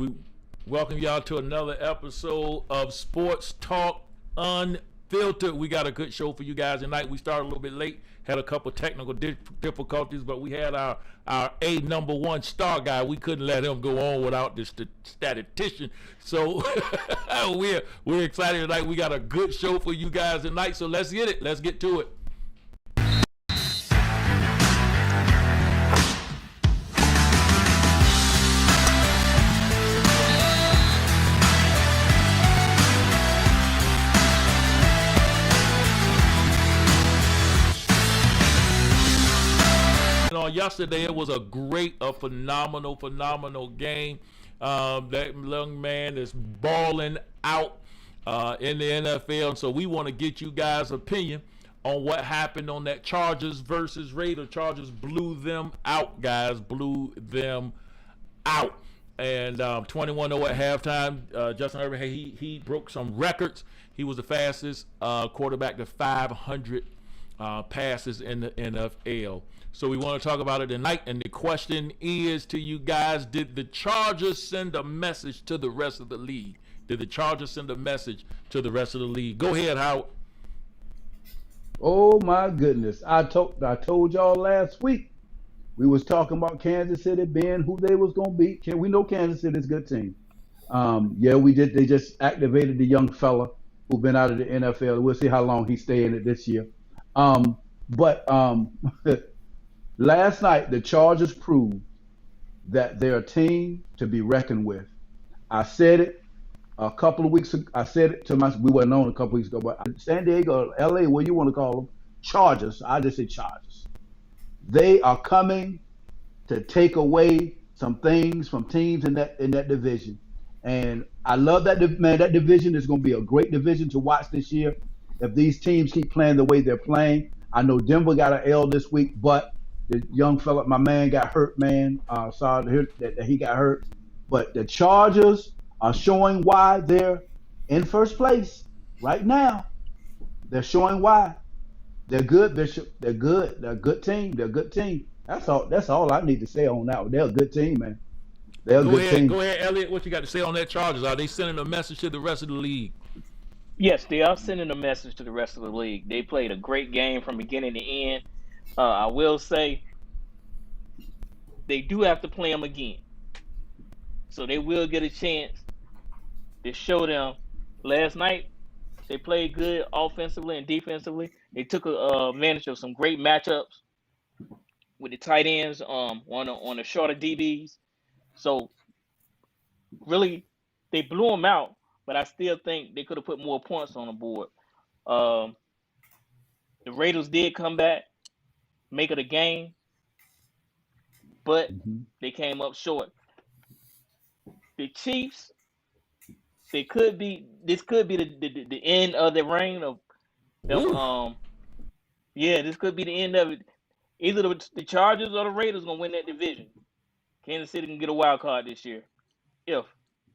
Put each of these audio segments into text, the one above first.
We welcome y'all to another episode of Sports Talk Unfiltered. We got a good show for you guys tonight. We started a little bit late, had a couple technical difficulties, but we had our number one star guy. We couldn't let him go on without this statistician. So we're excited tonight. We got a good show for you guys tonight. So let's get it. Let's get to it. Yesterday it was a phenomenal game. That young man is balling out in the NFL, and so we want to get you guys' opinion on what happened on that Chargers versus Raiders. Chargers blew them out, guys, and 21-0 at halftime. Justin Herbert, he broke some records. He was the fastest quarterback to 500 passes in the NFL. So we want to talk about it tonight, and the question is to you guys: did the Chargers send a message to the rest of the league? Did the Chargers send a message to the rest of the league? Go ahead, Howard. Oh my goodness! I told y'all last week we was talking about Kansas City being who they was gonna beat. We know Kansas City's a good team. Yeah, we did. They just activated the young fella who been out of the NFL. We'll see how long he stay in it this year. Last night, the Chargers proved that they're a team to be reckoned with. I said it a couple of weeks ago. I said it to we weren't on a couple of weeks ago, but San Diego, LA, what you want to call them, Chargers. I just say Chargers. They are coming to take away some things from teams in that division. And I love that, man. That division is going to be a great division to watch this year if these teams keep playing the way they're playing. I know Denver got an L this week, but the young fella, my man, got hurt, man. Sorry to hear that he got hurt. But the Chargers are showing why they're in first place right now. They're showing why. They're good, Bishop. They're good. They're a good team. They're a good team. That's all I need to say on that one. They're a good team, man. They're a good team. Go ahead, Elliot. What you got to say on that Chargers? Are they sending a message to the rest of the league? Yes, they are sending a message to the rest of the league. They played a great game from beginning to end. I will say they do have to play them again. So they will get a chance to show them. Last night, they played good offensively and defensively. They took advantage of some great matchups with the tight ends on the shorter DBs. So really, they blew them out, but I still think they could have put more points on the board. The Raiders did come back, make it a game, but they came up short. The Chiefs, this could be the end of the reign of them. This could be the end of it. Either the Chargers or the Raiders gonna win that division. Kansas City can get a wild card this year.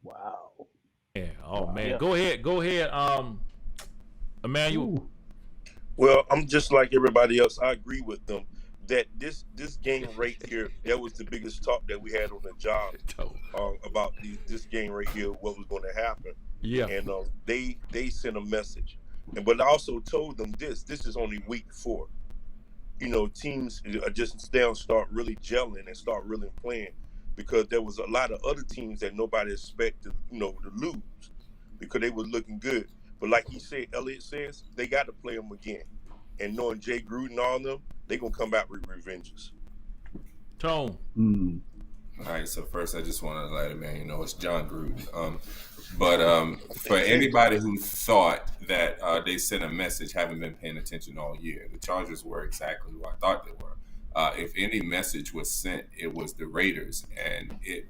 Wow. Yeah. Oh man. Yeah. Go ahead. Emmanuel. Well, I'm just like everybody else. I agree with them that this game right here, that was the biggest talk that we had on the job about this game right here, what was going to happen. Yeah. And they sent a message, but I also told them this is only week 4. You know, teams are just start really gelling and start really playing, because there was a lot of other teams that nobody expected, to lose, because they were looking good. But like he said, Elliot says, they got to play them again. And knowing Jay Gruden and all them, they going to come back with revenges. Tone. All right, so first I just want to let it, man, it's John Gruden. But for anybody who thought that they sent a message, haven't been paying attention all year, the Chargers were exactly who I thought they were. If any message was sent, it was the Raiders, and it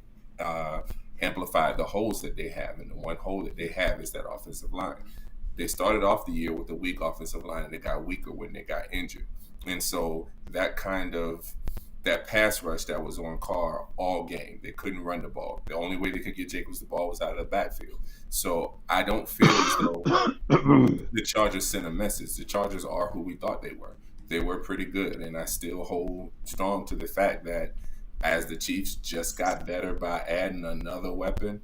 amplified the holes that they have. And the one hole that they have is that offensive line. They started off the year with a weak offensive line, and they got weaker when they got injured. And so that pass rush that was on Carr all game, they couldn't run the ball. The only way they could get Jacobs the ball was out of the backfield. So I don't feel as though the Chargers sent a message. The Chargers are who we thought they were. They were pretty good, and I still hold strong to the fact that as the Chiefs just got better by adding another weapon.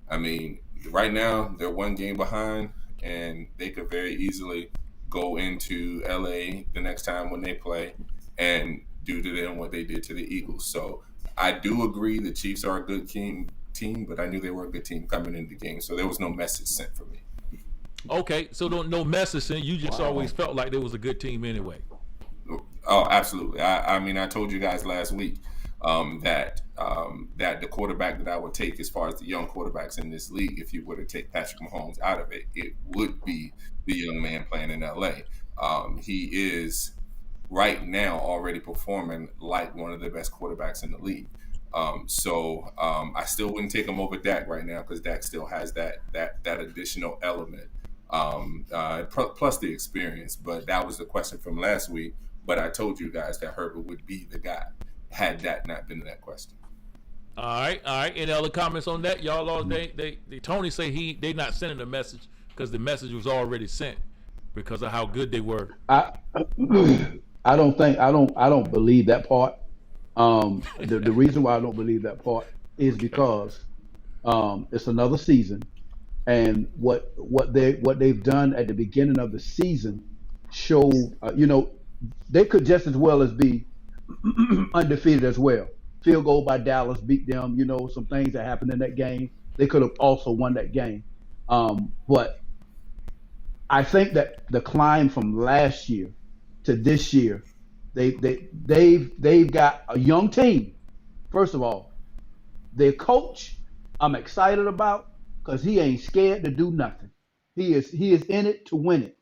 I mean, right now they're one game behind, and they could very easily go into LA the next time when they play and do to them what they did to the Eagles. So I do agree the Chiefs are a good team, but I knew they were a good team coming into the game, so there was no message sent for me. Okay, so no message, and you just always felt like there was a good team anyway. Oh, absolutely. I mean, I told you guys last week that the quarterback that I would take as far as the young quarterbacks in this league, if you were to take Patrick Mahomes out of it, it would be the young man playing in LA. He is right now already performing like one of the best quarterbacks in the league. So I still wouldn't take him over Dak right now because Dak still has that additional element, plus the experience. But that was the question from last week. But I told you guys that Herbert would be the guy had that not been that question. All right. Any other comments on that, y'all? Tony say they not sending a message because the message was already sent because of how good they were. I don't believe that part. The reason why I don't believe that part is because it's another season, and what they've done at the beginning of the season showed, they could just as well as be undefeated as well. Field goal by Dallas beat them. Some things that happened in that game. They could have also won that game. But I think that the climb from last year to this year, they've got a young team. First of all, their coach, I'm excited about because he ain't scared to do nothing. He is in it to win it.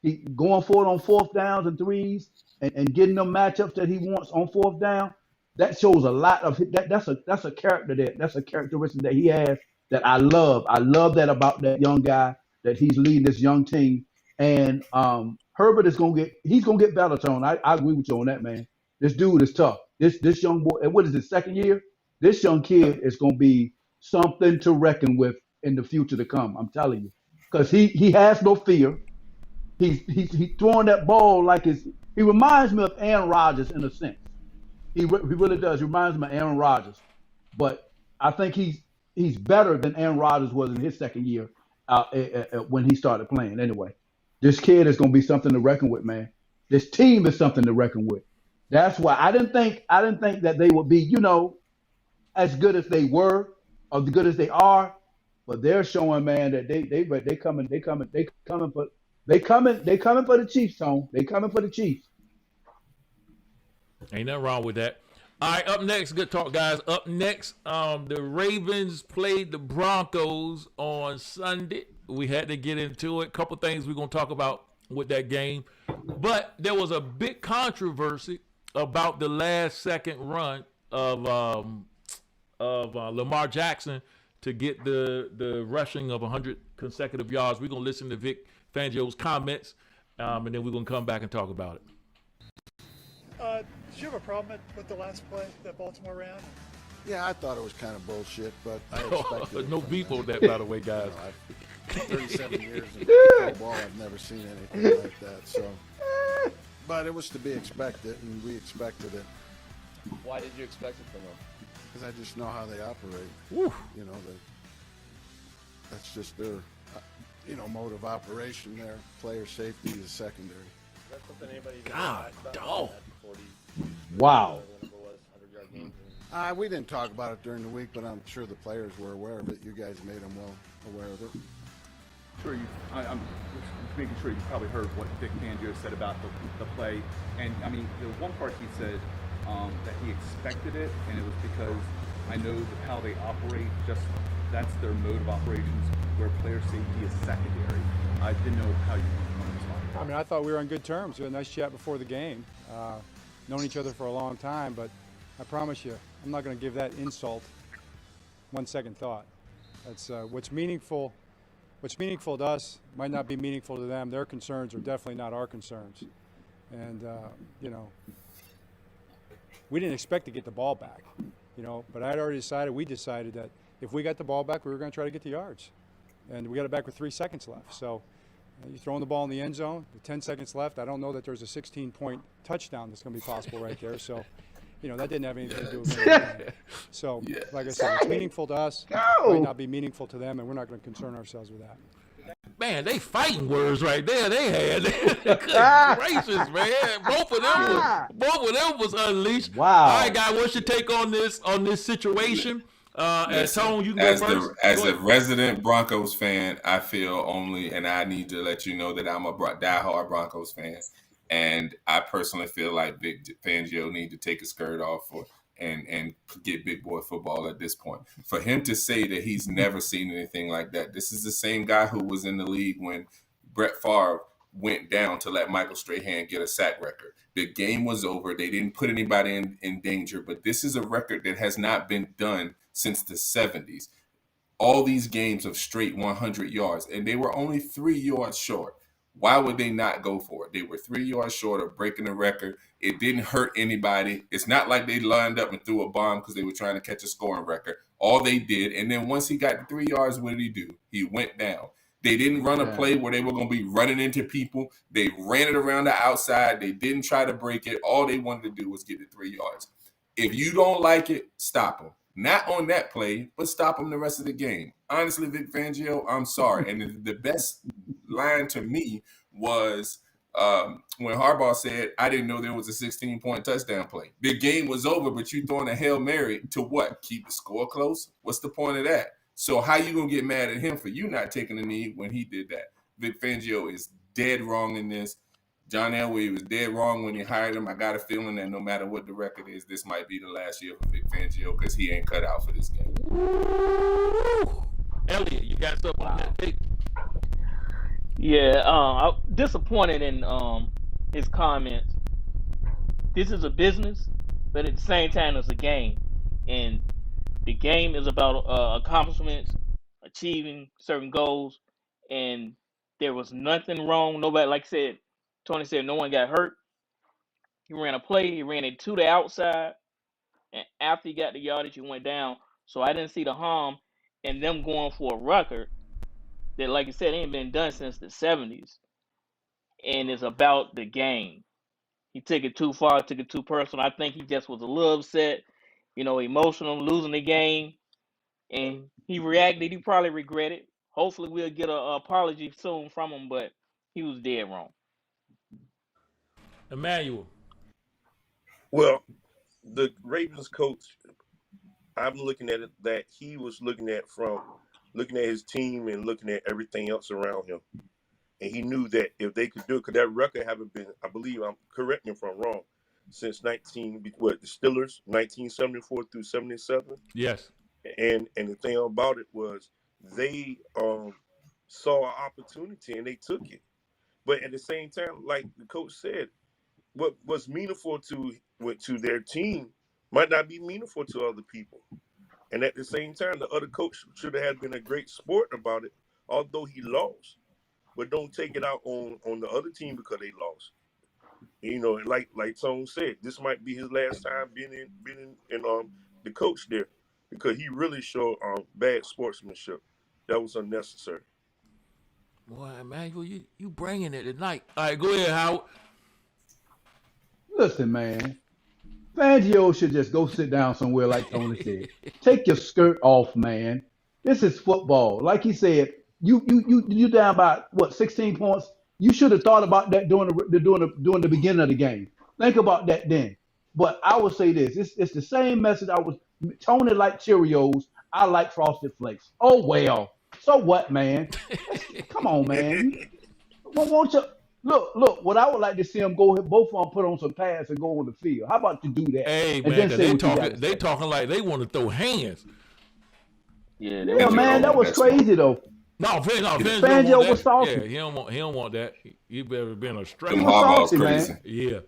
He going for it on fourth downs and threes and getting them matchups that he wants on fourth down. That shows a lot of that. That's a character there. That's a characteristic that he has that I love. I love that about that young guy that he's leading this young team. And Herbert is gonna get better, Tone. I agree with you on that, man. This dude is tough. This young boy, and what is his second year? This young kid is gonna be something to reckon with in the future to come. I'm telling you, because he has no fear. He's throwing that ball like he reminds me of Aaron Rodgers in a sense. He really does. He reminds me of Aaron Rodgers, but I think he's better than Aaron Rodgers was in his second year when he started playing. Anyway, this kid is going to be something to reckon with, man. This team is something to reckon with. That's why I didn't think that they would be, as good as they were or as good as they are, but they're showing, man, that they coming for the Chiefs, Tone. They coming for the Chiefs. Ain't nothing wrong with that. All right, up next, good talk, guys. Up next, the Ravens played the Broncos on Sunday. We had to get into it. Couple things we're going to talk about with that game. But there was a big controversy about the last second run of Lamar Jackson to get the rushing of 100 consecutive yards. We're going to listen to Vic Fangio's comments, and then we're going to come back and talk about it. Did you have a problem with the last play that Baltimore ran? Yeah, I thought it was kind of bullshit, but I expected it. No beef on that, by the way, guys. 37 years in pro ball, I've never seen anything like that. So, but it was to be expected, and we expected it. Why did you expect it from them? Because I just know how they operate. Woo. That's just their, mode of operation. Their player safety is secondary. That's something anybody. God, dog. Wow. We didn't talk about it during the week, but I'm sure the players were aware of it. You guys made them well aware of it. Sure, I'm making sure you probably heard what Vic Fangio said about the play. And, I mean, the one part he said that he expected it, and it was because I know how they operate, that's their mode of operations, where player safety is secondary. I didn't know how you want to respond. I mean, I thought we were on good terms. We had a nice chat before the game. Known each other for a long time, but I promise you, I'm not going to give that insult 1 second thought. That's what's meaningful. What's meaningful to us might not be meaningful to them. Their concerns are definitely not our concerns. And we didn't expect to get the ball back, but we decided that if we got the ball back, we were going to try to get the yards. And we got it back with 3 seconds left. So you're throwing the ball in the end zone with 10 seconds left. I don't know that there's a 16-point touchdown that's going to be possible right there. So that didn't have anything to do with anything. So, like I said, it's meaningful to us. Might not be meaningful to them, and we're not going to concern ourselves with that. Man, they fighting words right there. They had good gracious, man. Both of them was unleashed. Wow. All right, guys, what's your take on this situation? Tone, you can go first. As a resident Broncos fan, I feel only, and I need to let you know that I'm a diehard Broncos fan, and I personally feel like Vic Fangio need to take his skirt off and get big boy football at this point. For him to say that he's never seen anything like that, this is the same guy who was in the league when Brett Favre went down to let Michael Strahan get a sack record. The game was over. They didn't put anybody in danger, but this is a record that has not been done since the 70s. All these games of straight 100 yards, and they were only 3 yards short. Why would they not go for it? They were 3 yards short of breaking the record. It didn't hurt anybody. It's not like they lined up and threw a bomb because they were trying to catch a scoring record. All they did, and then once he got 3 yards, what did he do? He went down. They didn't run a play where they were going to be running into people. They ran it around the outside. They didn't try to break it. All they wanted to do was get the 3 yards. If you don't like it, stop them. Not on that play, but stop them the rest of the game. Honestly, Vic Fangio, I'm sorry. And the best line to me was when Harbaugh said, I didn't know there was a 16-point touchdown play. The game was over, but you throwing a Hail Mary to what? Keep the score close? What's the point of that? So how you going to get mad at him for you not taking the knee when he did that? Vic Fangio is dead wrong in this. John Elway was dead wrong when he hired him. I got a feeling that no matter what the record is, this might be the last year for Vic Fangio because he ain't cut out for this game. Elliot, you got something on that take? Yeah, I'm disappointed in his comments. This is a business, but at the same time, it's a game, and the game is about accomplishments, achieving certain goals, and there was nothing wrong. Nobody, like I said, Tony said, no one got hurt. He ran a play. He ran it to the outside, and after he got the yardage, he went down. So I didn't see the harm in them going for a record that, like I said, ain't been done since the 70s, and it's about the game. He took it too far, took it too personal. I think he just was a little upset, emotional, losing the game, and he reacted. He probably regretted. Hopefully, we'll get an apology soon from him, but he was dead wrong. Emmanuel. Well, the Ravens coach, I'm looking at it that he was looking at his team and looking at everything else around him. And he knew that if they could do it, because that record haven't been, I believe, correct me if I'm wrong, since the Steelers, 1974 through 77. Yes. And the thing about it was they saw an opportunity and they took it. But at the same time, like the coach said, what was meaningful to their team might not be meaningful to other people. And at the same time, the other coach should have been a great sport about it, although he lost. But don't take it out on the other team because they lost. And like Tone said, this might be his last time being in the coach there, because he really showed bad sportsmanship. That was unnecessary. Boy, Emmanuel, you bringing it tonight. All right, go ahead, Howard. Listen, man. Fangio should just go sit down somewhere, like Tony said. Take your skirt off, man. This is football. Like he said, you down by 16 points. You should have thought about that during the beginning of the game. Think about that then. But I would say this: it's the same message. Tony like Cheerios. I like Frosted Flakes. Oh well. So what, man? Come on, man. Won't you? Look, what I would like to see them go, both of them put on some pads and go on the field. How about you do that? Hey, and man, they talking like they want to throw hands. Yeah, man, that was crazy, though. No, Fangio was salty. Yeah, he don't want that. He better been a straight. He was salty, man. Yeah.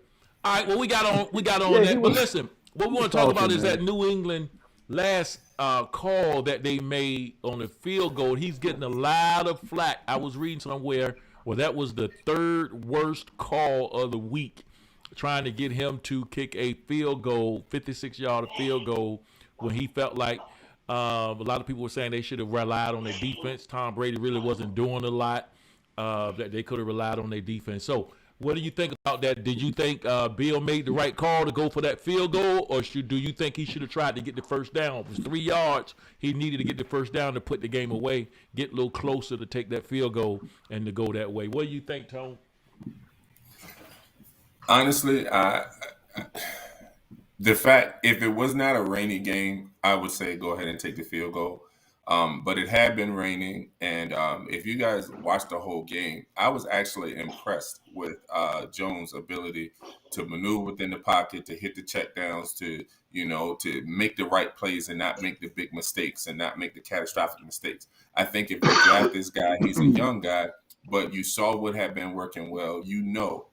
All right, well, we got on that. But listen, what we want to talk about is that New England last call that they made on the field goal. He's getting a lot of flack. I was reading somewhere. Well, that was the third worst call of the week, trying to get him to kick a field goal, 56-yard field goal, when he felt like a lot of people were saying they should have relied on their defense. Tom Brady really wasn't doing a lot, that they could have relied on their defense. So What do you think about that? Did you think Bill made the right call to go for that field goal, or do you think he should have tried to get the first down? It was 3 yards. He needed to get the first down to put the game away, get a little closer to take that field goal and to go that way. What do you think, Tone? Honestly, the fact, if it was not a rainy game, I would say go ahead and take the field goal. But it had been raining, and if you guys watched the whole game, I was actually impressed with Jones' ability to maneuver within the pocket, to hit the checkdowns, to make the right plays and not make the big mistakes and not make the catastrophic mistakes. I think if you draft this guy, he's a young guy, but you saw what had been working well.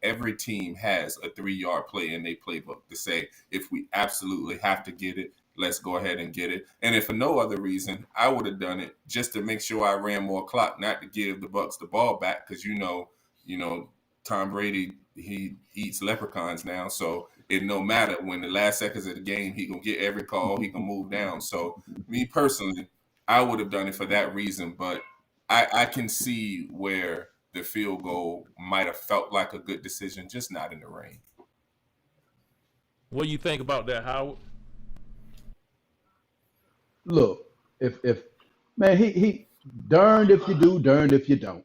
Every team has a 3-yard play in their playbook to say, if we absolutely have to get it, let's go ahead and get it. And if for no other reason, I would have done it just to make sure I ran more clock, not to give the Bucs the ball back, because Tom Brady, he eats leprechauns now, so it no matter when the last seconds of the game, he gonna get every call, he can move down. So me personally, I would have done it for that reason, but I can see where the field goal might have felt like a good decision, just not in the rain. What do you think about that, Howard? Look, if man, he darned if you do, darned if you don't.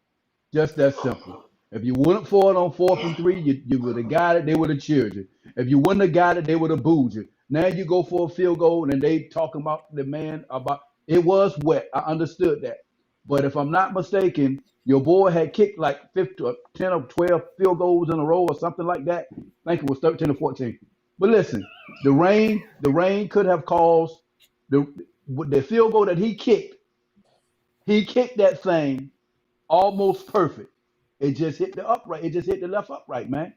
Just that simple. If you wouldn't for it on 4th and 3, you would have got it. They would have cheered you. If you wouldn't have got it, they would have booed you. Now you go for a field goal, and they talking about the man about it was wet. I understood that, but if I'm not mistaken, your boy had kicked like 10 or 12 field goals in a row or something like that. I think it was 13 or 14. But listen, the rain could have caused the field goal that he kicked. He kicked that thing almost perfect. It just hit the upright. It just hit the left upright, man.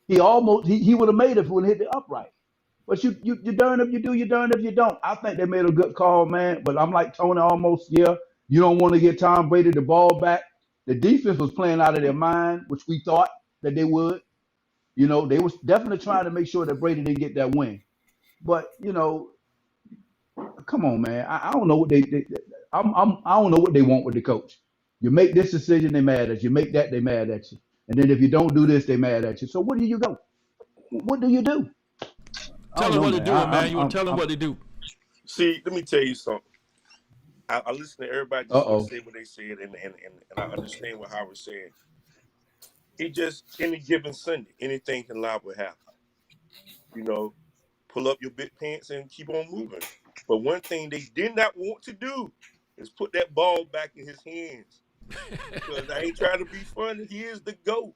He would have made it if it would have hit the upright. But you darn if you do, you darn if you don't. I think they made a good call, man. But I'm like Tony almost, yeah. You don't want to get Tom Brady the ball back. The defense was playing out of their mind, which we thought that they would. They was definitely trying to make sure that Brady didn't get that win. But come on, man. I don't know what I don't know what they want with the coach. You make this decision, they mad at you. You make that, they mad at you. And then if you don't do this, they mad at you. So where do you go? What do you do? Tell them what to do, man. You tell them what to do. See, let me tell you something. I listen to everybody just say what they said, and I understand what Howard said. It just, any given Sunday, anything can liable happen. Pull up your big pants and keep on moving. But one thing they did not want to do is put that ball back in his hands. Because I ain't trying to be funny. He is the GOAT.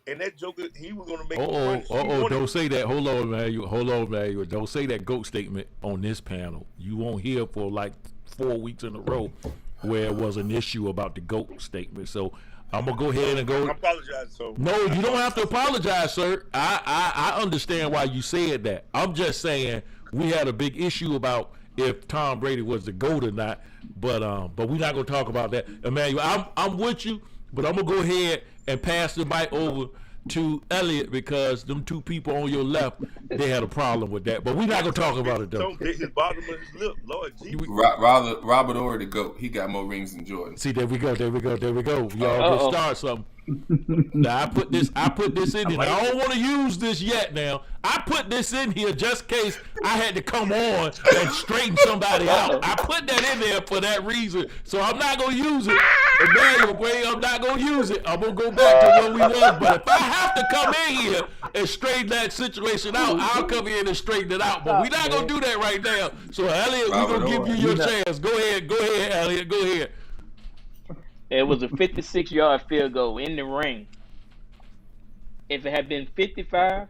And that joker, he was going to make it funny. Don't say that. Hold on, man. Don't say that GOAT statement on this panel. You won't hear for like 4 weeks in a row where it was an issue about the GOAT statement. So I'm going to go ahead and go. I apologize, so. No, you don't have to apologize, sir. I understand why you said that. I'm just saying we had a big issue about if Tom Brady was the GOAT or not, but we're not gonna talk about that. Emmanuel, I'm with you, but I'm gonna go ahead and pass the mic over to Elliot because them two people on your left, they had a problem with that. But we're not gonna talk about it though. Don't hit his bottom of his lip, Lord Jesus. Robert Orr the GOAT. He got more rings than Jordan. See, there we go. Y'all go start something. Now I put this in here. I don't want to use this yet. Now I put this in here just in case I had to come on and straighten somebody out. I put that in there for that reason. So I'm not gonna use it. I'm not gonna use it. I'm gonna go back to where we was. But if I have to come in here and straighten that situation out, I'll come in and straighten it out. But we're not gonna do that right now. So Elliot, we're gonna give you your chance. Go ahead, Elliot. Go ahead. It was a 56-yard field goal in the rain. If it had been 55,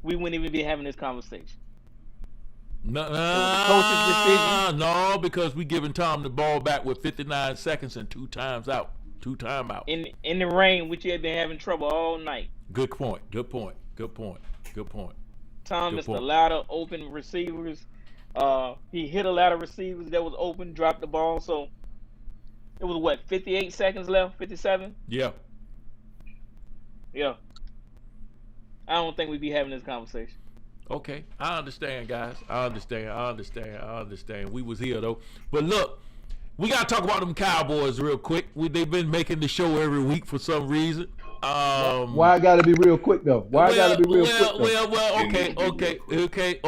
we wouldn't even be having this conversation. No, coach's decision. No, because we giving Tom the ball back with 59 seconds and 2 timeouts. In the rain, which you had been having trouble all night. Good point. Tom missed a lot of open receivers. He hit a lot of receivers that was open, dropped the ball. So it was 58 seconds left, 57? Yeah. I don't think we'd be having this conversation. Okay, I understand, guys. I understand. We was here though. But look, We got to talk about them Cowboys real quick. They've been making the show every week for some reason. Why I gotta be real quick though? Why I gotta be real quick though?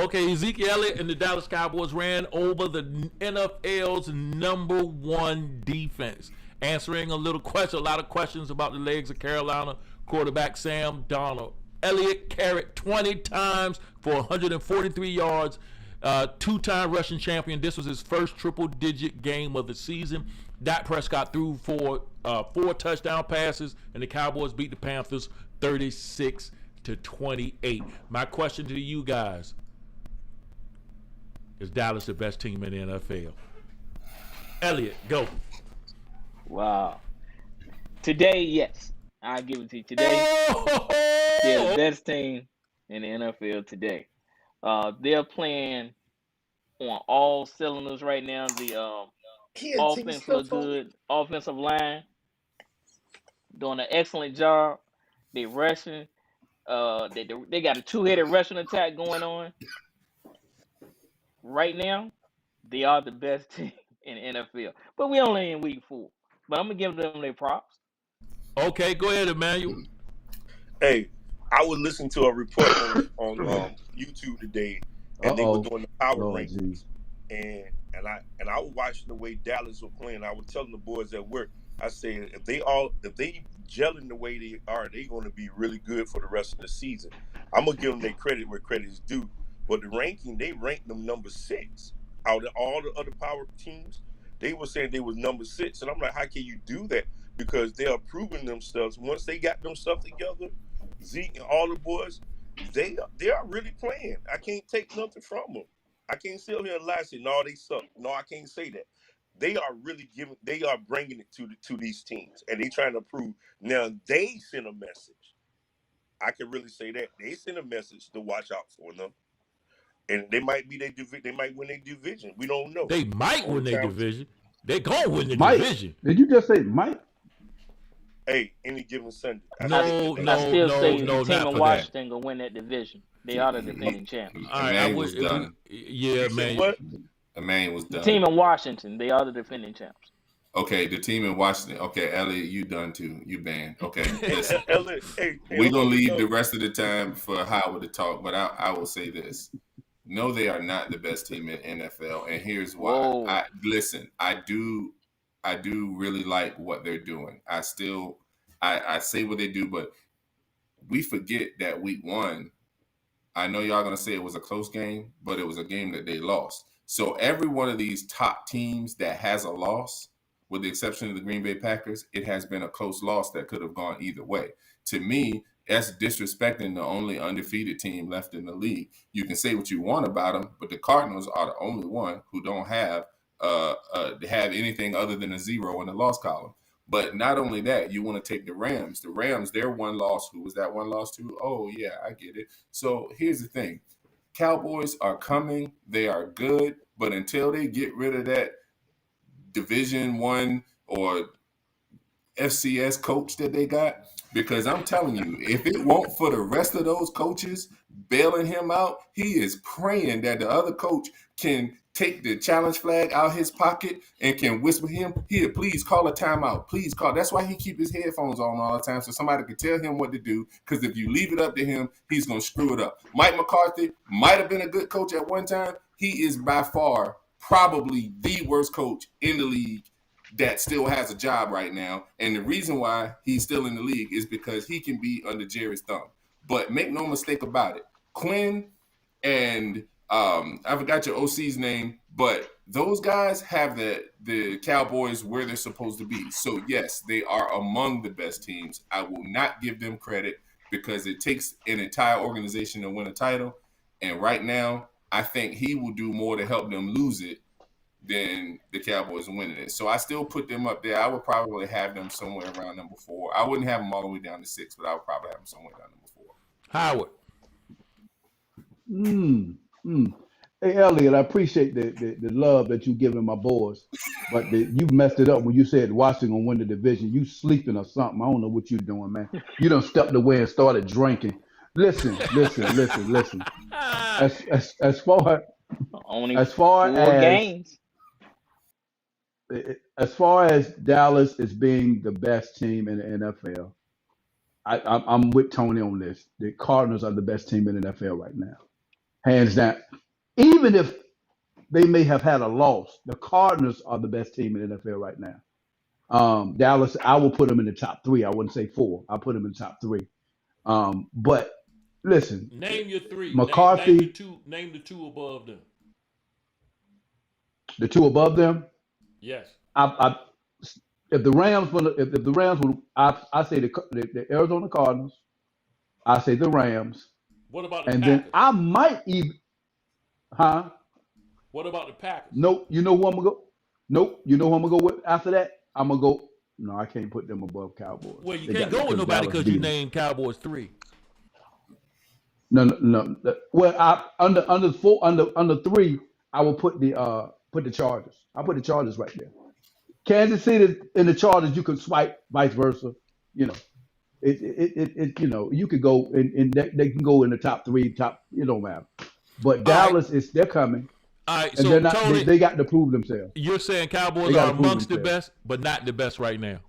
Okay. Ezekiel Elliott and the Dallas Cowboys ran over the NFL's #1 defense, answering a lot of questions about the legs of Carolina quarterback Sam Darnold. Elliott carried 20 times for 143 yards. Two-time rushing champion. This was his first triple-digit game of the season. Dak Prescott threw for 4 touchdown passes, and the Cowboys beat the Panthers 36-28. My question to you guys: is Dallas the best team in the NFL? Elliot, go. Wow. Today, yes. I'll give it to you today. They're the best team in the NFL today. They're playing on all cylinders right now. The offense look good. Offensive line doing an excellent job. They rushing. They got a 2-headed rushing attack going on right now. They are the best team in the NFL. But we only in week 4. But I'm gonna give them their props. Okay, go ahead, Emmanuel. Hey, I was listening to a report on YouTube today, and they were doing the power rankings, and I was watching the way Dallas was playing. I was telling the boys at work, I said if they gelling the way they are, they're going to be really good for the rest of the season. I'm gonna give them their credit where credit is due. But the ranking, they ranked them number 6 out of all the other power teams. They were saying they was number 6, and I'm like, how can you do that? Because they are proving themselves. Once they got them stuff together, Zeke and all the boys, they are really playing. I can't take nothing from them. I can't sit here and lie and say, no, they suck. No, I can't say that. They are really they are bringing it to these teams, and they trying to prove. Now, they send a message. I can really say that. They send a message to watch out for them. And they might be they might win their division. We don't know. They might win their division. They gonna win the division. Did you just say Mike? Hey, any given Sunday. I still say the team in Washington gonna win that division. They are the defending champions. All right, was done. Yeah, man. What? Emmanuel was done. The team in Washington, they are the defending champs. Okay, the team in Washington. Okay, Elliot, you done too. You banned. Okay, listen. Elliot, we're going to leave the rest of the time for Howard to talk, but I will say this. No, they are not the best team in NFL, and here's why. I do really like what they're doing. I say what they do, but we forget that week 1, I know y'all going to say it was a close game, but it was a game that they lost. So every one of these top teams that has a loss, with the exception of the Green Bay Packers, it has been a close loss that could have gone either way. To me, that's disrespecting the only undefeated team left in the league. You can say what you want about them, but the Cardinals are the only one who don't have anything other than a 0 in the loss column. But not only that, you want to take the Rams. The Rams, their one loss. Who was that one loss to? Oh, yeah, I get it. So here's the thing. Cowboys are coming. They are good. But until they get rid of that Division 1 or FCS coach that they got, because I'm telling you, if it weren't for the rest of those coaches bailing him out, he is praying that the other coach can take the challenge flag out his pocket and can whisper him, here, please call a timeout. Please call. That's why he keep his headphones on all the time, so somebody can tell him what to do, because if you leave it up to him, he's going to screw it up. Mike McCarthy might have been a good coach at one time. He is by far probably the worst coach in the league that still has a job right now. And the reason why he's still in the league is because he can be under Jerry's thumb. But make no mistake about it, Quinn and I forgot your OC's name, but those guys have the Cowboys where they're supposed to be. So, yes, they are among the best teams. I will not give them credit because it takes an entire organization to win a title. And right now, I think he will do more to help them lose it than the Cowboys winning it. So I still put them up there. I would probably have them somewhere around number 4. I wouldn't have them all the way down to 6, but I would probably have them somewhere down number 4. Howard. Hey, Elliot, I appreciate the love that you giving my boys, but you messed it up when you said Washington gonna win the division. You sleeping or something. I don't know what you're doing, man. You done stepped away and started drinking. Listen. As far Only as far 4 as games. as far as Dallas as being the best team in the NFL, I'm with Tony on this. The Cardinals are the best team in the NFL right now, hands down. Even if they may have had a loss, the Cardinals are the best team in the NFL right now. Dallas, I will put them in the top three. I wouldn't say four. I'll put them in the top three. But listen, Name your three. Name the McCarthy, two. Name the two above them. the two above them. Yes. I if the Rams would, if the Rams would, I say the Arizona Cardinals. I say the Rams, What about the and then Packers? I might even, huh? What about the Packers? Nope. You know who I'm gonna go? Nope. You know who I'm gonna go with after that? I'm gonna go. No, I can't put them above Cowboys. Well, you They can't got go with because nobody Dallas because beat you them. named Cowboys 3. No, no, no. Well, under four, under three, I will put the Chargers. I'll put the Chargers right there. Kansas City and the Chargers, you can swipe vice versa. You know, you know, you could go and they can go in the top three, top. It don't matter. But All right. Dallas is they're coming, All right. and So, they're not. Tony, They got to prove themselves. you're saying They Cowboys got are to prove amongst the themselves. best, but not the best right now.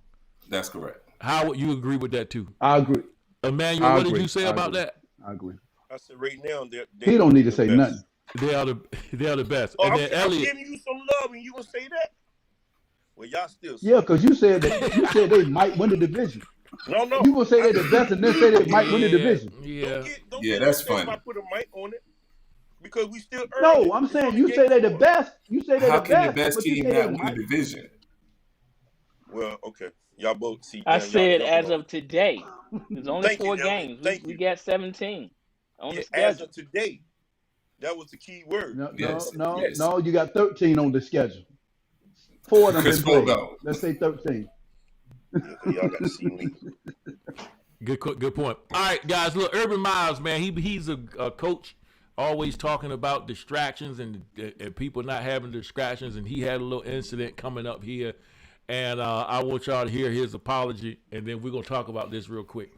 That's correct. How would you agree with that, too? I agree. Emmanuel, I what did agree. you say I about agree. that? I agree. I said right now He don't need to the say best. nothing. They are the best. Oh, And I'm, then I'm Elliott. giving you some love, and you gonna say that? Well, y'all still Yeah, because you said they might win the division. no. You gonna say they're the best and then say they might win the division? Yeah. Don't Yeah, get that's upset if funny. I put a mic on it because we still early. No, I'm It's saying only you game say they're the 4. best. You say they're How the can the best, best but you team say they not win the might. division? Well, okay, y'all both see. I Now said y'all as know. of today. There's only Thank you, 4 Elliot. games. Thank We you. got 17 on Yeah, the as schedule. of today, that was the key word. No, Yes, yes. no. You got 13 on the schedule. 4 of them Chris been played. Fogo. Let's say 13. Yeah, 'cause y'all got to see me. Good point. All right, guys. Look, Urban Miles, man, he's a coach, always talking about distractions and people not having distractions. And he had a little incident coming up here, and I want y'all to hear his apology, and then we're gonna talk about this real quick.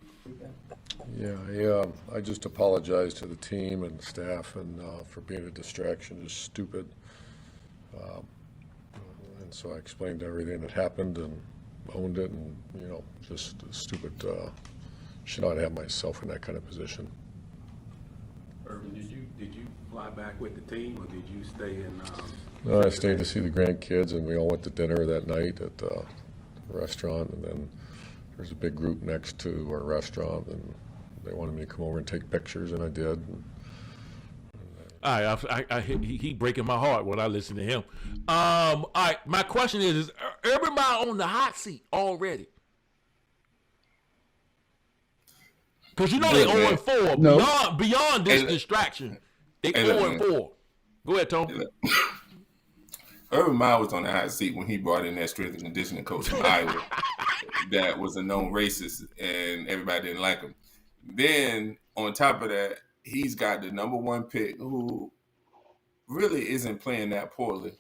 Yeah, I just apologize to the team and staff and for being a distraction, just stupid. And so I explained everything that happened and owned it, and just stupid. Should not have myself in that kind of position. Urban, did you fly back with the team, or did you stay in? No, I stayed to see the grandkids, and we all went to dinner that night at the restaurant, and then there's a big group next to our restaurant, and they wanted me to come over and take pictures, and I did. All right, he breaking my heart when I listen to him. All right, my question is Urban Meyer on the hot seat already? Because you know they 0-4. No. Beyond this distraction, they 0-4. Go ahead, Tom. Urban Meyer was on the hot seat when he brought in that strength and conditioning coach from Iowa that was a known racist, and everybody didn't like him. Then, on top of that, he's got the number 1 pick who really isn't playing that poorly.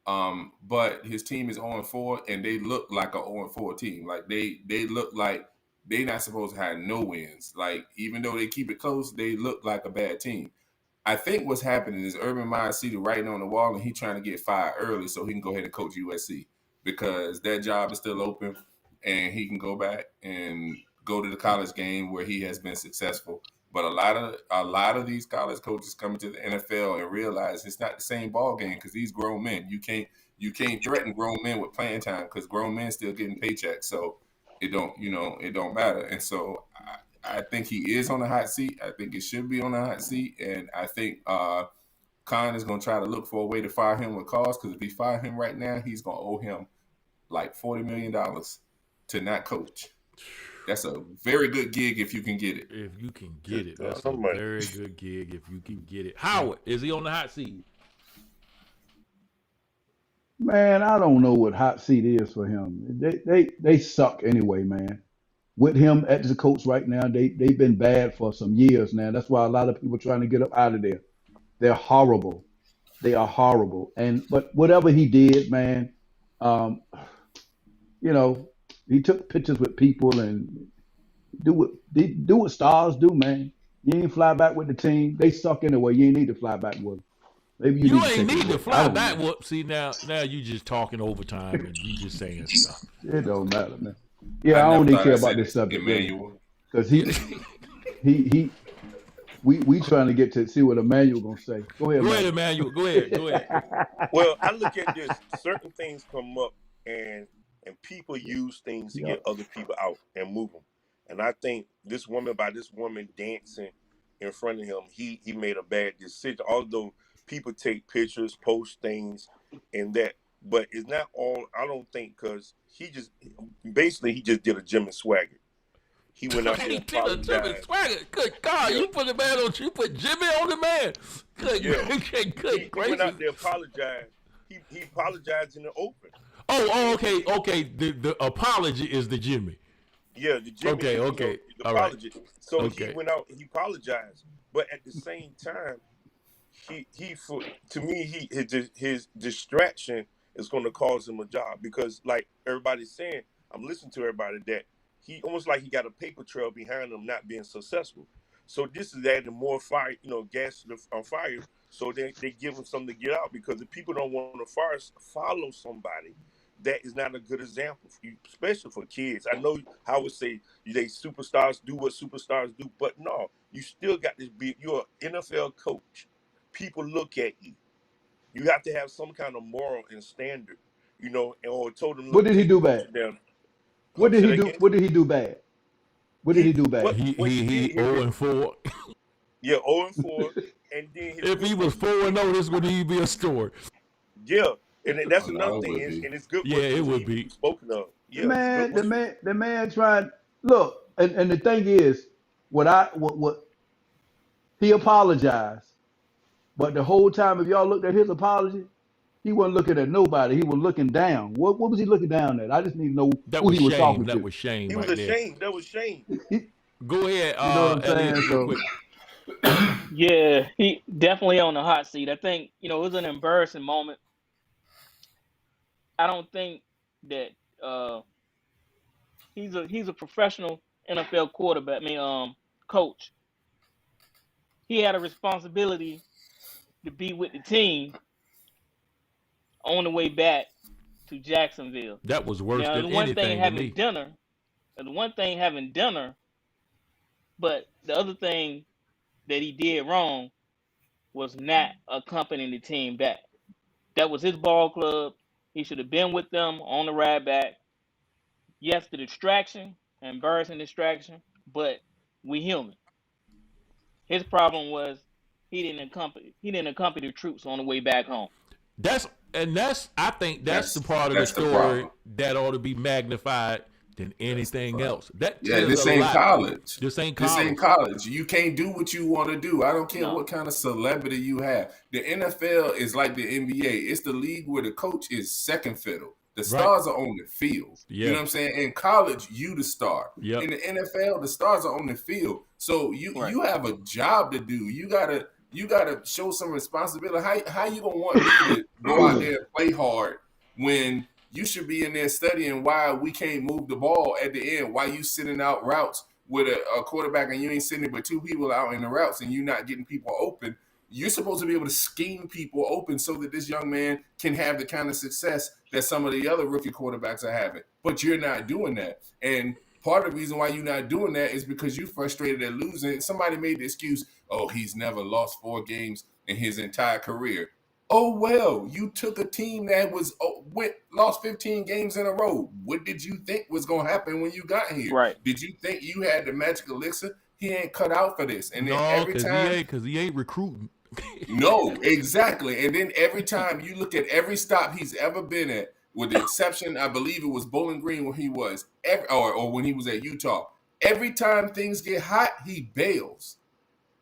But his team is 0-4, and they look like a 0-4 team. Like, they look like they're not supposed to have no wins. Like, even though they keep it close, they look like a bad team. I think what's happening is Urban Meyer see the writing on the wall, and he's trying to get fired early so he can go ahead and coach USC because that job is still open, and he can go back and go to the college game where he has been successful. But a lot of these college coaches coming to the NFL and realize it's not the same ball game because these grown men. You can't threaten grown men with playing time because grown men still getting paychecks. So it don't matter. And so I think he is on the hot seat. I think it should be on the hot seat. And I think Khan is going to try to look for a way to fire him with cause, because if he fire him right now, he's going to owe him like $40 million to not coach. That's a very good gig if you can get it. If you can get it. That's a very good gig if you can get it. Howard, is he on the hot seat? Man, I don't know what hot seat is for him. They suck anyway, man. With him as the coach right now, they've been bad for some years now. That's why a lot of people are trying to get up out of there. They're horrible. They are horrible. But whatever he did, man, he took pictures with people and do what stars do, man. You ain't fly back with the team. They suck anyway. You ain't need to fly back with them. Maybe you You need to ain't take a need to break. I fly don't back. know. Whoop. See now you just talking overtime and you just saying stuff. It don't matter, man. I Yeah, I never don't even thought care I'd about say this this, subject really, Emmanuel. because Yeah. he we trying to get to see what Emmanuel gonna say. Go ahead, Go ahead, Emmanuel. Emmanuel. Go ahead. Go ahead. Well, I look at this. Certain things come up, and people use things to Yeah. get other people out and move them. And I think this woman dancing in front of him, he made a bad decision. Although people take pictures, post things, and that, but it's not all. I don't think because he just did a Jimmy Swagger. He went out there He and did a Jimmy apologized. Swagger. Good God, Yeah, you put the man on. You put Jimmy on the man. yeah. Good He went gracious. out there apologized. He apologized in the open. Oh, And okay. The apology is the Jimmy. yeah, the Jimmy, Okay. the All right. apology. So he Okay. went out, he apologized, but at the same time, he for to me his distraction is going to cause him a job because like everybody's saying, I'm listening to everybody that he almost like he got a paper trail behind him not being successful. So this is adding more fire, gas to the on fire. So they give him something to get out because if people don't want to follow somebody, that is not a good example, for you, especially for kids. I know how I would say they superstars do what superstars do, but no, you still got to be. You're an NFL coach. People look at you. You have to have some kind of moral and standard, or told them, What look, did he take the do picture bad? down. What did Say he that do? again. What did he do bad? What did he do bad? What he did He here 0 is and 4. 0-4, and then his If he good was thing 4 and 0, this would even be a story. yeah, and that's Oh another no, it thing, would be. and it's good Yeah, ones it too. would He be. spoken of. The Yeah, it's good man, the ones too. man, the man tried. Look, and the thing is, what he apologized, but the whole time, if y'all looked at his apology, he wasn't looking at nobody. He was looking down. What was he looking down at? I just need to know That who was he was shame. talking That to. was shame He was right there. ashamed. That was shame. Go ahead, You know what I'm Elliot, saying? real So quick. Yeah, he definitely on the hot seat. I think, it was an embarrassing moment. I don't think that uh he's a professional NFL quarterback, coach. He had a responsibility to be with the team on the way back to Jacksonville. That was worse Now, than the one thing anything to having me. dinner, and the one thing having dinner, but the other thing that he did wrong was not accompanying the team back. That was his ball club. He should have been with them on the ride back. Yes, the distraction, embarrassing distraction, but we human. His problem was he didn't accompany the troops on the way back home. I think that's the part of the That's the story problem. that ought to be magnified than anything else. That Yeah, tells this a ain't lot. college. This ain't This ain't college. college. You can't do what you want to do. I don't care No. what kind of celebrity you have. The NFL is like the NBA. It's the league where the coach is second fiddle. The Right. stars are on the field. You know Yeah. what I'm saying? In college, you the star. Yep. In the NFL, the stars are on the field. So you Right. you have a job to do. You gotta show some responsibility. How you gonna want me to go out there and play hard when you should be in there studying why we can't move the ball at the end? Why you sending out routes with a quarterback and you ain't sending but two people out in the routes and you're not getting people open? You're supposed to be able to scheme people open so that this young man can have the kind of success that some of the other rookie quarterbacks are having. But you're not doing that. And part of the reason why you're not doing that is because you're frustrated at losing. Somebody made the excuse, oh, he's never lost 4 games in his entire career. Oh, well, you took a team that lost 15 games in a row. What did you think was going to happen when you got here? Right. Did you think you had the magic elixir? He ain't cut out for this. And then No, every time because he ain't recruiting. no, exactly. And then every time you look at every stop he's ever been at, with the exception, I believe it was Bowling Green where he was, or when he was at Utah, every time things get hot, he bails.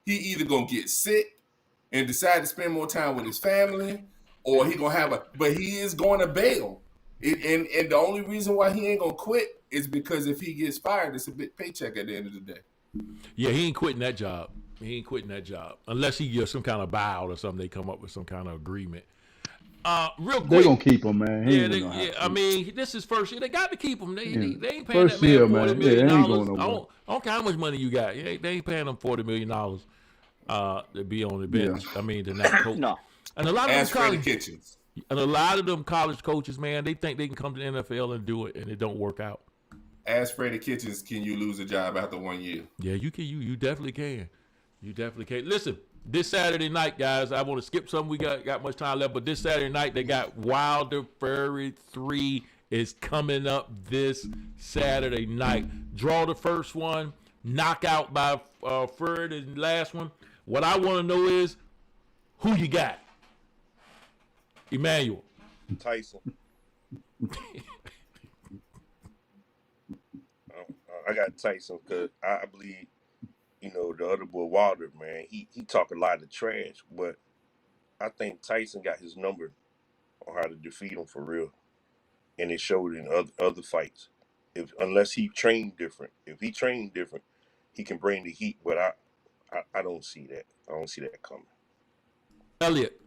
He either gonna get sick and decide to spend more time with his family, or but he is going to bail. And the only reason why he ain't gonna quit is because if he gets fired, it's a big paycheck at the end of the day. Yeah, he ain't quitting that job. He ain't quitting that job unless he gives some kind of buyout or something. They come up with some kind of agreement. Real quick, they gonna keep him, man. He yeah, ain't gonna have to. I mean, this is first year. They got to keep him. They ain't paying First that year, man $40 man. million. Yeah, ain't dollars. going nowhere. I don't care how much money you got. They ain't paying him $40 million to be on the bench. Yeah. I mean, to not coach. No. And a lot of them Ask Freddie college, Kitchens. and a lot of them college coaches, man, they think they can come to the NFL and do it, and it don't work out. Ask Freddie Kitchens, can you lose a job after 1 year? Yeah, you can. You definitely can. You definitely can. Listen, this Saturday night, guys, I want to skip something. We got much time left, but this Saturday night they got Wilder Fury 3 is coming up this Saturday night. Draw the first one, knockout by Fury the last one. What I want to know is who you got, Emmanuel. Tyson. I got Tyson because I believe, the other boy Wilder, man, he talk a lot of trash, but I think Tyson got his number on how to defeat him for real, and it showed in other fights. Unless he trained different, if he trained different, he can bring the heat. But I don't see that. I don't see that coming. Elliot.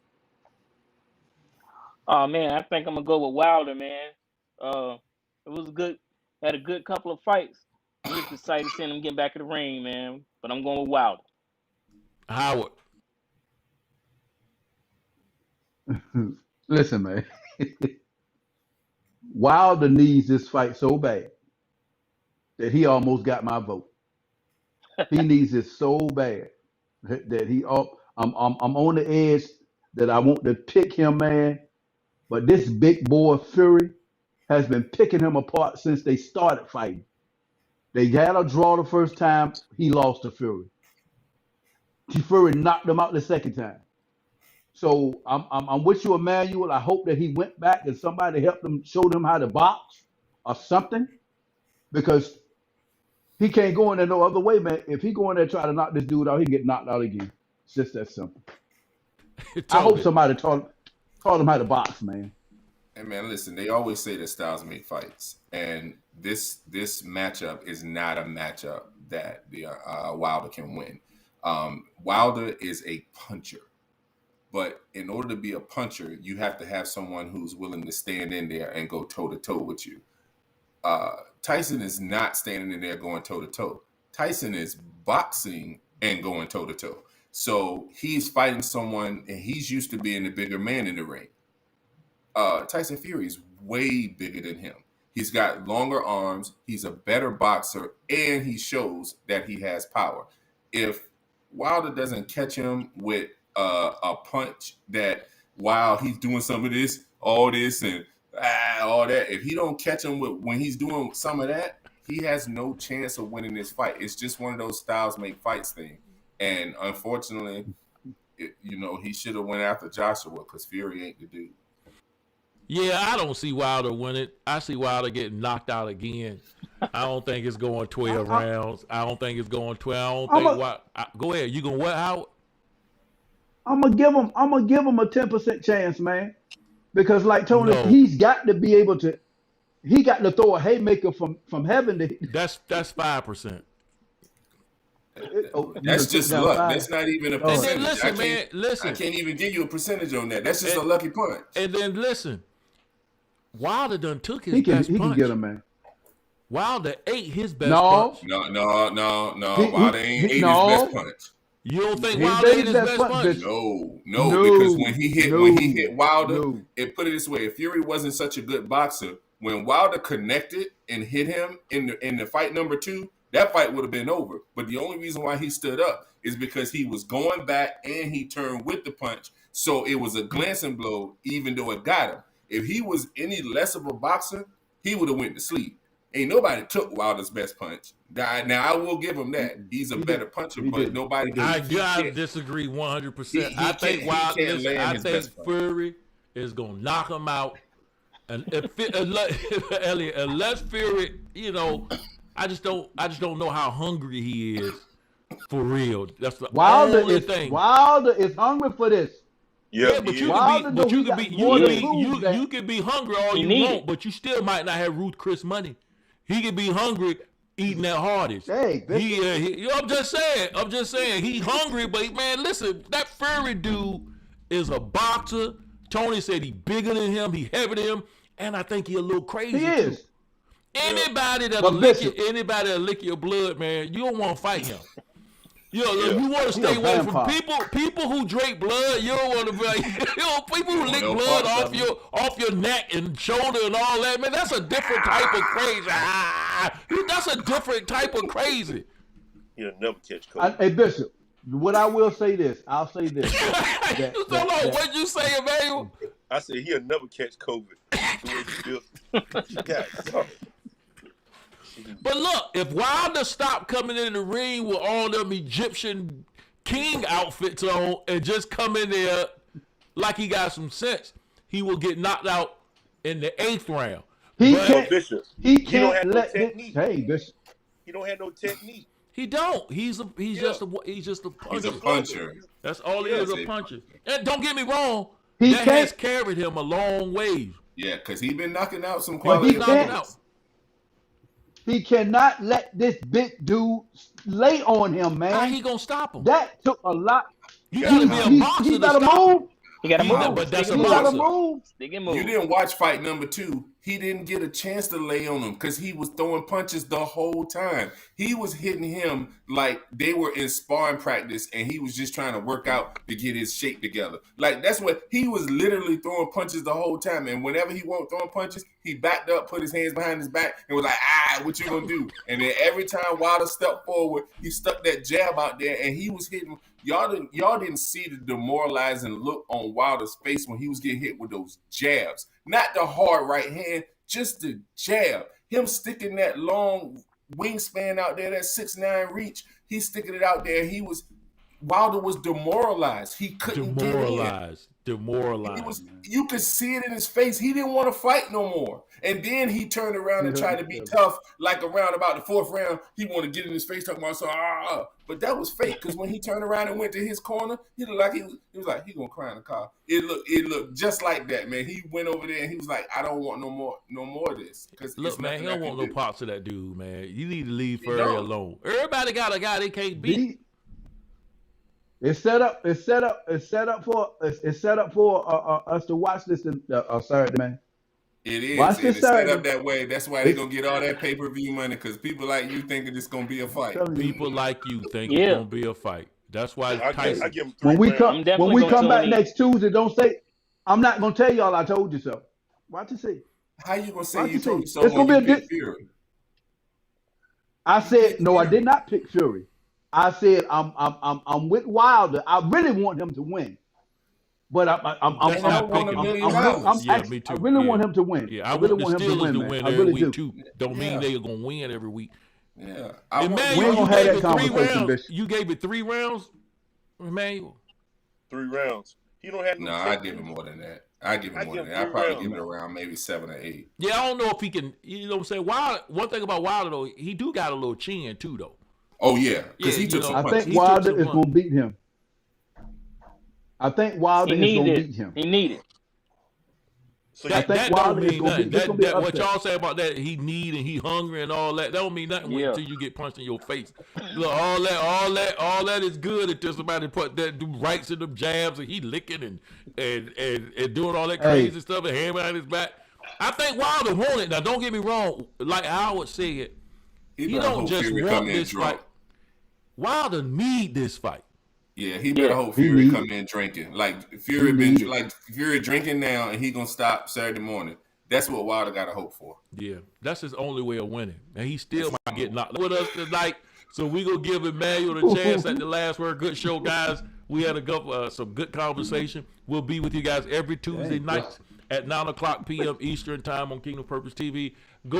Oh man, I think I'm gonna go with Wilder, man. It was good. Had a good couple of fights. I'm just excited to see him get back in the ring, man. But I'm going with Wilder. Howard. Listen, man. Wilder needs this fight so bad that he almost got my vote. He needs it so bad that I'm on the edge that I want to pick him, man. But this big boy Fury has been picking him apart since they started fighting. They had a draw the first time. He lost to Fury. Fury knocked him out the second time. So I'm with you, Emmanuel. I hope that he went back and somebody helped him, showed him how to box or something, because he can't go in there no other way, man. If he go in there and try to knock this dude out, he get knocked out again. It's just that simple. I hope somebody taught him how to box, man. And man, listen, they always say that styles make fights, and this matchup is not a matchup that the Wilder can win. Wilder is a puncher, but in order to be a puncher, you have to have someone who's willing to stand in there and go toe to toe with you. Tyson is not standing in there going toe to toe. Tyson is boxing and going toe to toe. So he's fighting someone, and he's used to being the bigger man in the ring. Tyson Fury is way bigger than him. He's got longer arms. He's a better boxer, and he shows that he has power. If Wilder doesn't catch him with a punch that while he's doing some of this, all this, and all that, if he don't catch him when he's doing some of that, he has no chance of winning this fight. It's just one of those styles make fights thing. And unfortunately, he should have went after Joshua because Fury ain't the dude. Yeah, I don't see Wilder winning. I see Wilder getting knocked out again. I don't think it's going 12 rounds. I don't think it's going 12. Go ahead. You gonna what, Howard? I'm gonna give him a 10% chance, man. Because like Tony, he's got to be able to. He got to throw a haymaker from heaven. That's 5%. That's just luck. That's not even a percentage. Listen, I can't even give you a percentage on that. That's just a lucky punch. And then listen, Wilder done took his best punch. He can get him, man. Wilder ate his best punch. No. Wilder ain't ate his best punch. You don't think Wilder ate his best punch? No, because when he hit Wilder, it put it this way: if Fury wasn't such a good boxer, when Wilder connected and hit him in the fight number 2, that fight would have been over. But the only reason why he stood up is because he was going back and he turned with the punch. So it was a glancing blow, even though it got him. If he was any less of a boxer, he would have went to sleep. Ain't nobody took Wilder's best punch. Now I will give him that. He's a better puncher, but nobody. I disagree 100%. I think Wilder. Fury is gonna knock him out, and unless Fury, I just don't know how hungry he is for real. That's the only thing. Wilder is hungry for this. Yeah, but you can be hungry all you want, but you still might not have Ruth Chris money. He could be hungry eating that hardest. I'm just saying he hungry, but man, listen, that Fury dude is a boxer. Tony said he bigger than him, he heavier than him, and I think he a little crazy. He is. Too. Anybody that'll lick your blood, man, you don't want to fight him. You want to He a stay away from vampire. people who drink blood. You don't want to be like, people who lick no blood parts of it. off your neck and shoulder and all that. Man, that's a different type of crazy. That's a different type of crazy. He'll never catch COVID. Hey, Bishop, what I will say this. I'll say this. What'd you say, Emmanuel? I said he'll never catch COVID. The way he built. God, But look, if Wilder stopped coming in the ring with all them Egyptian king outfits on and just come in there like he got some sense, he will get knocked out in the 8th round. He But can't. Bishop, He he don't can't have no let. technique. Hey, Bishop. He don't have no technique. he don't. He's just a He's puncher. a puncher. That's all he is, a puncher. And don't get me wrong, He that can't- has carried him a long ways. Yeah, because he's been knocking out some But quality. he Knocking can't. out. He cannot let this big dude lay on him, How man. he gonna stop him? That took a lot. You gotta be a boxer He to got to stop him. move. He got to He- move. but that's Stick a and He got to boxer. move. Stick and move. You didn't watch fight number 2. He didn't get a chance to lay on him because he was throwing punches the whole time. He was hitting him like they were in sparring practice and he was just trying to work out to get his shape together. Like that's what he was literally throwing punches the whole time. And whenever he wasn't throwing punches, he backed up, put his hands behind his back, and was like, what you gonna do? And then every time Wilder stepped forward, he stuck that jab out there and he was hitting. Y'all didn't see the demoralizing look on Wilder's face when he was getting hit with those jabs. Not the hard right hand, just the jab. Him sticking that long wingspan out there, that 6'9" reach, he's sticking it out there. Wilder was demoralized. He couldn't get in. Demoralized. You could see it in his face. He didn't want to fight no more. And then he turned around and tried to be tough, like around about the 4th round. He wanted to get in his face, talking about but that was fake. Because when he turned around and went to his corner, he looked like he was like he gonna cry in the car. It looked just like that, man. He went over there and he was like, I don't want no more of this. Look, man, he don't want no parts of that dude, man. You need to leave Fury don't. alone. Everybody got a guy they can't beat. It's set up for us to watch this Saturday, man. It is. Watch And this it's set Saturday. up that way. That's why they're gonna get all that pay-per-view money because people like you thinking it's gonna be a fight. People like you think it's gonna be a fight. That's why Tyson. I give him 3 When we rounds. come back next Tuesday, don't say I'm not gonna tell y'all I told you so. Watch and see. How you gonna say Watch you and told me see. so It's when gonna you be a picked Fury? I said no, I did not pick Fury. I said I'm with Wilder. I really want him to win, but That's not picking me. Yeah, me too. I really want him to win. Yeah, I really want the want him to Steelers win, to man. win I every really week do. too. Don't mean they're gonna win every week. Yeah. Emmanuel, gonna you have gave that it 3 conversation, rounds. Bishop. You gave it 3 rounds, Emmanuel. 3 rounds. He don't have no. No, I give him more than that. I give him more than that. I probably give it around maybe 7 or 8. Yeah, I don't know if he can. You know what I'm saying? Wilder. One thing about Wilder though, he do got a little chin too though. Oh yeah, because Yeah, he took some I punches. think Wilder is gonna beat him. I think Wilder He is gonna needed. beat him. He needed. So That think don't Wilder is mean gonna nothing. be- it's gonna be That what upset. y'all say about that? He need and he hungry and all that. That don't mean nothing Yeah. until you get punched in your face. Look, all that is good until somebody put that dude rights in them jabs and he licking and doing all that crazy stuff and hand behind his back. I think Wilder want it. Now don't get me wrong. Like Howard said, he better don't hope just Fury want come in this drunk. fight. Wilder need this fight. Yeah, he better hope He Fury need come in drinking. Like Fury Fury drinking now, and he gonna stop Saturday morning. That's what Wilder got to hope for. Yeah, that's his only way of winning, and he still might get knocked with us tonight. So we gonna give Emmanuel a chance at the last word. Good show, guys. We had some good conversation. We'll be with you guys every Tuesday night at 9:00 p.m. Eastern time on Kingdom Purpose TV. Go